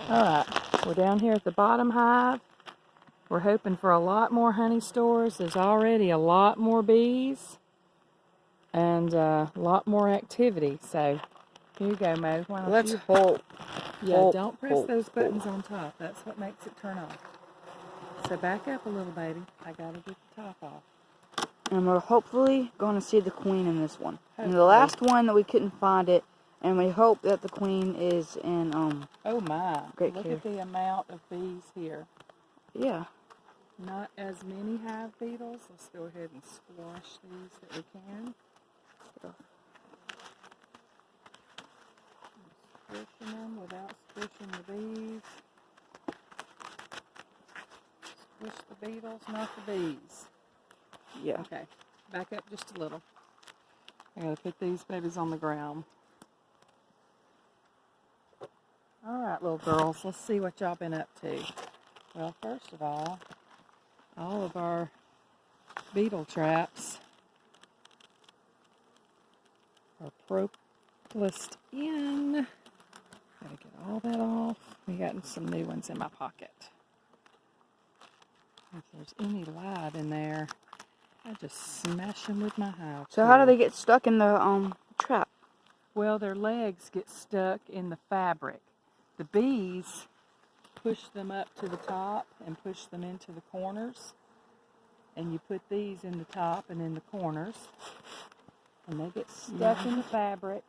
Alright, we're down here at the bottom hive. We're hoping for a lot more honey stores. There's already a lot more bees and a lot more activity. So here you go, Mo. Why don't Let's you... hold. Yeah, don't press those buttons on top. That's what makes it turn off. So back up a little, baby. I gotta get the top off. And we're hopefully going to see the queen in this one. Hopefully. In the last one that we couldn't find it, and we hope that the queen is in oh my! Great Look care. at the amount of bees here. Yeah. Not as many hive beetles. Let's go ahead and squash these that we can. Squishing them without squishing the bees. Squish the beetles, not the bees. Yeah. Okay, back up just a little. I gotta put these babies on the ground. Alright, little girls, let's see what y'all been up to. Well, first of all of our beetle traps are propolised in. Gotta get all that off. We got some new ones in my pocket. If there's any light in there, I just smash them with my hive. So how do they get stuck in the trap? Well, their legs get stuck in the fabric. The bees push them up to the top and push them into the corners. And you put these in the top and in the corners. And they get stuck in the fabric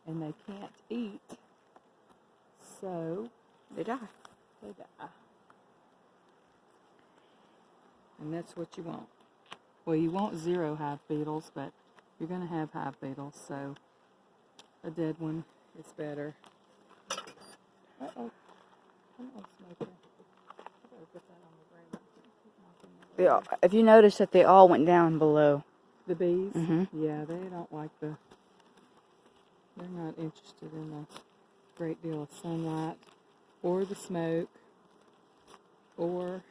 and they can't eat. So They die. they die. And that's what you want. Well, you want 0 hive beetles, but you're going to have hive beetles, so a dead one is better. Uh-oh. Come on, Smoker. I better put that on the ground. If you notice that they all went down below. The bees? Mm-hmm. Yeah, they don't like they're not interested in a great deal of sunlight or the smoke or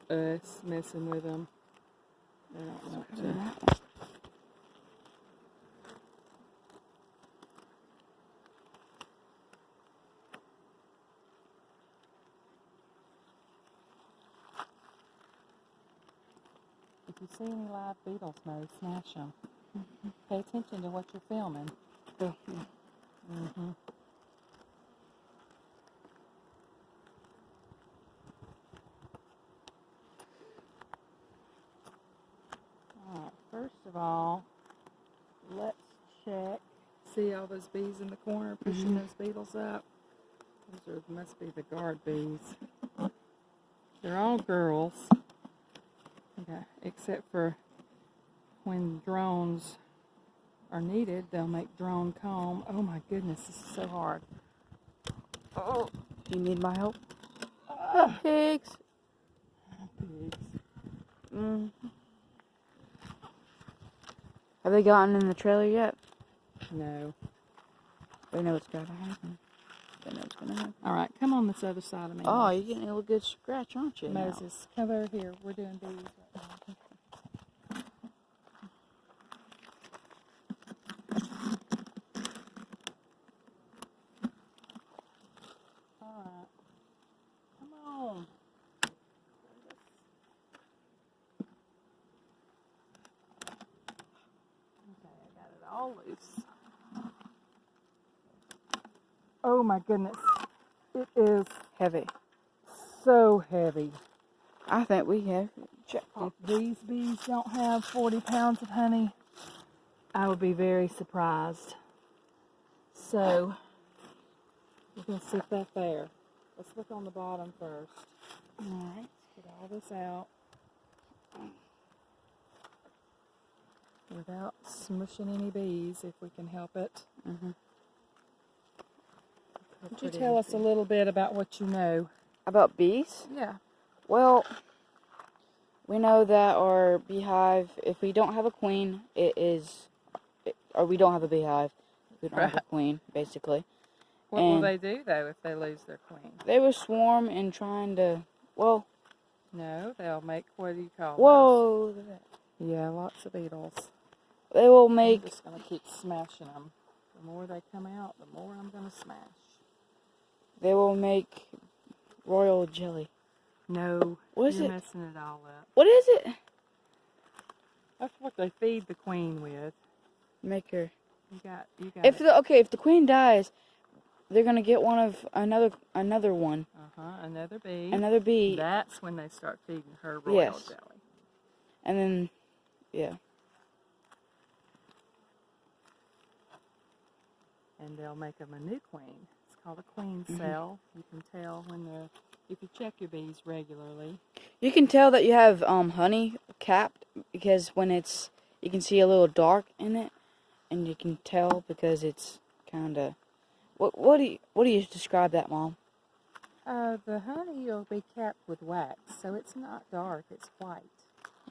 us messing with them. They don't want to. If you see any live beetles, Mo, smash them. Pay attention to what you're filming. Mm-hmm. Alright, first of all, let's check. See all those bees in the corner pushing those beetles up? Those must be the guard bees. They're all girls. Okay, except for when drones are needed, they'll make drone comb. Oh my goodness, this is so hard. Oh, do you need my help? Pigs. Pigs. Have they gotten in the trailer yet? No. They know what's going to happen. They know what's going to happen. Alright, come on this other side of me. Oh, you're getting a little good scratch, aren't you? Moses, come over here. We're doing bees right now. Alright. Come on. Okay, I got it all loose. Oh my goodness. It is Heavy. so heavy. I think we have jackpot. If these bees don't have 40 pounds of honey, I would be very surprised. So, we're going to sit that there. Let's look on the bottom first. Alright. Get all this out without smushing any bees if we can help it. Would you tell us a little bit about what you know? About bees? Yeah. Well, we know that our beehive, if we don't have a queen, or we don't have a beehive, we don't have a queen, basically. What will they do, though, if they lose their queen? They will swarm and trying to, well... No, they'll make, what do you call whoa! those? Yeah, lots of beetles. They will make... I'm just going to keep smashing them. The more they come out, the more I'm going to smash. They will will make royal jelly. No, What is you're it? messing it all up. What is it? That's what they feed the queen with. Make her. You got If it. if the queen dies, they're gonna get one of another one. Another bee. Another bee. That's when they start feeding her royal Yes. jelly. And then, yeah. And they'll make them a new queen. It's called a queen cell. You can tell when if you check your bees regularly. You can tell that you have honey capped because when it's, you can see a little dark in it, and you can tell because it's kind of. What do you describe that, Mom? The honey will be capped with wax, so it's not dark. It's white,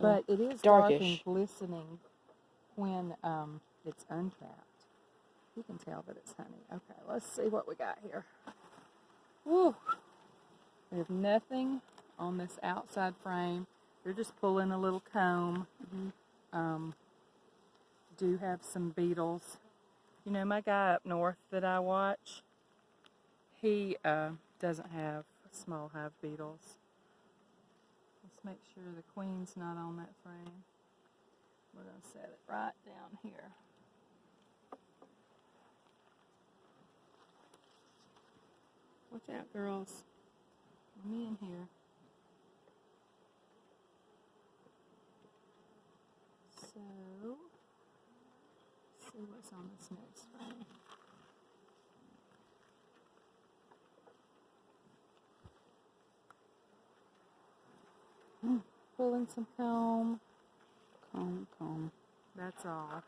but it is dark and Darkish. glistening when it's uncapped. You can tell that it's honey. Okay, let's see what we got here. Woo! There's nothing on this outside frame. They're just pulling a little comb. Do have some beetles. You know, my guy up north that I watch, he doesn't have small hive beetles. Let's make sure the queen's not on that frame. We're going to set it right down here. Watch out, girls. Let me in here. So, let's see what's on this next frame. Pulling some comb. Comb. That's all.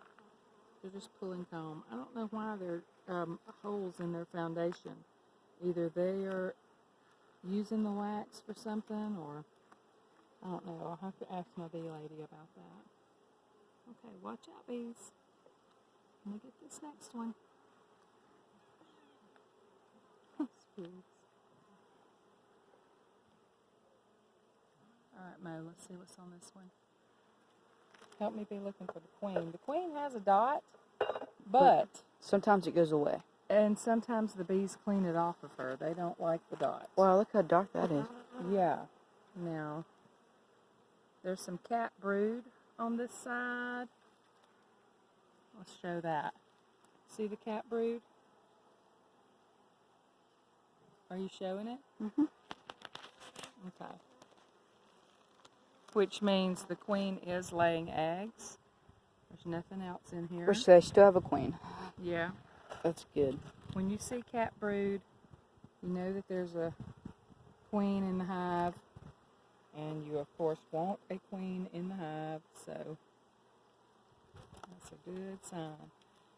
They're just pulling comb. I don't know why there are holes in their foundation. Either they are using the wax for something, or I don't know. I'll have to ask my bee lady about that. Okay, watch out, bees. Let me get this next one. Bees. Alright, Mo, let's see what's on this one. Help me be looking for the queen. The queen has a dot, but Sometimes it goes away. and sometimes the bees clean it off of her. They don't like the dot. Wow, look how dark that is. Yeah. Now, there's some cat brood on this side. Let's show that. See the cat brood? Are you showing it? Okay. Which means the queen is laying eggs. There's nothing else in here. Which they still have a queen. Yeah. That's good. When you see cat brood, you know that there's a queen in the hive. And you, of course, want a queen in the hive. So, that's a good sign.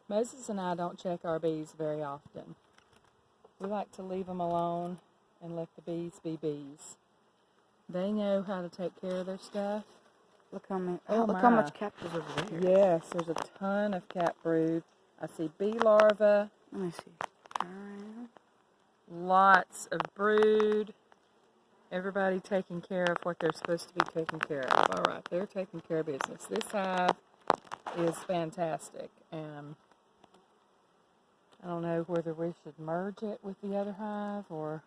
Moses and I don't check our bees very often. We like to leave them alone and let the bees be bees. They know how to take care of their stuff. Look how many. Oh look how my. much cat is over there. Yes, there's a ton of cat brood. I see bee larvae. Let me see. Lots of brood. Everybody taking care of what they're supposed to be taking care of. All right, they're taking care of business. This hive is fantastic, and I don't know whether we should merge it with the other hive or.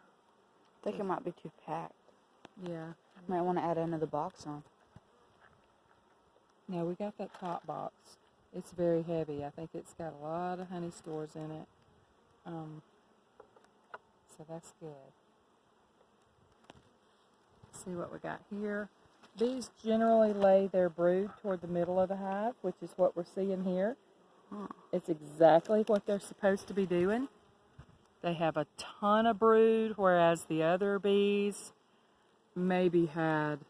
I think it might be too packed. Yeah. Might want to add another box on. No, we got that top box. It's very heavy. I think it's got a lot of honey stores in it. So that's good. Let's see what we got here. Bees generally lay their brood toward the middle of the hive, which is what we're seeing here. It's exactly what they're supposed to be doing. They have a ton of brood, whereas the other bees maybe had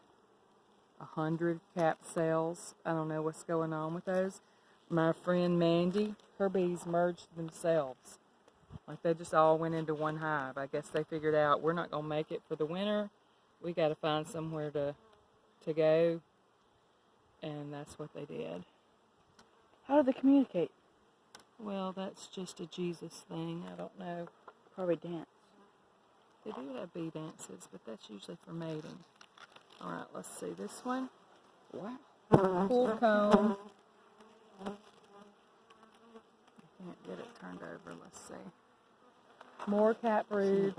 100 cap cells. I don't know what's going on with those. My friend Mandy, her bees merged themselves. Like they just all went into one hive. I guess they figured out we're not going to make it for the winter. We got to find somewhere to go. And that's what they did. How do they communicate? Well, that's just a Jesus thing. I don't know. Probably dance. They do have bee dances, but that's usually for mating. All right, let's see this one. Wow. Full comb. I can't get it turned over. Let's see. More cat brood.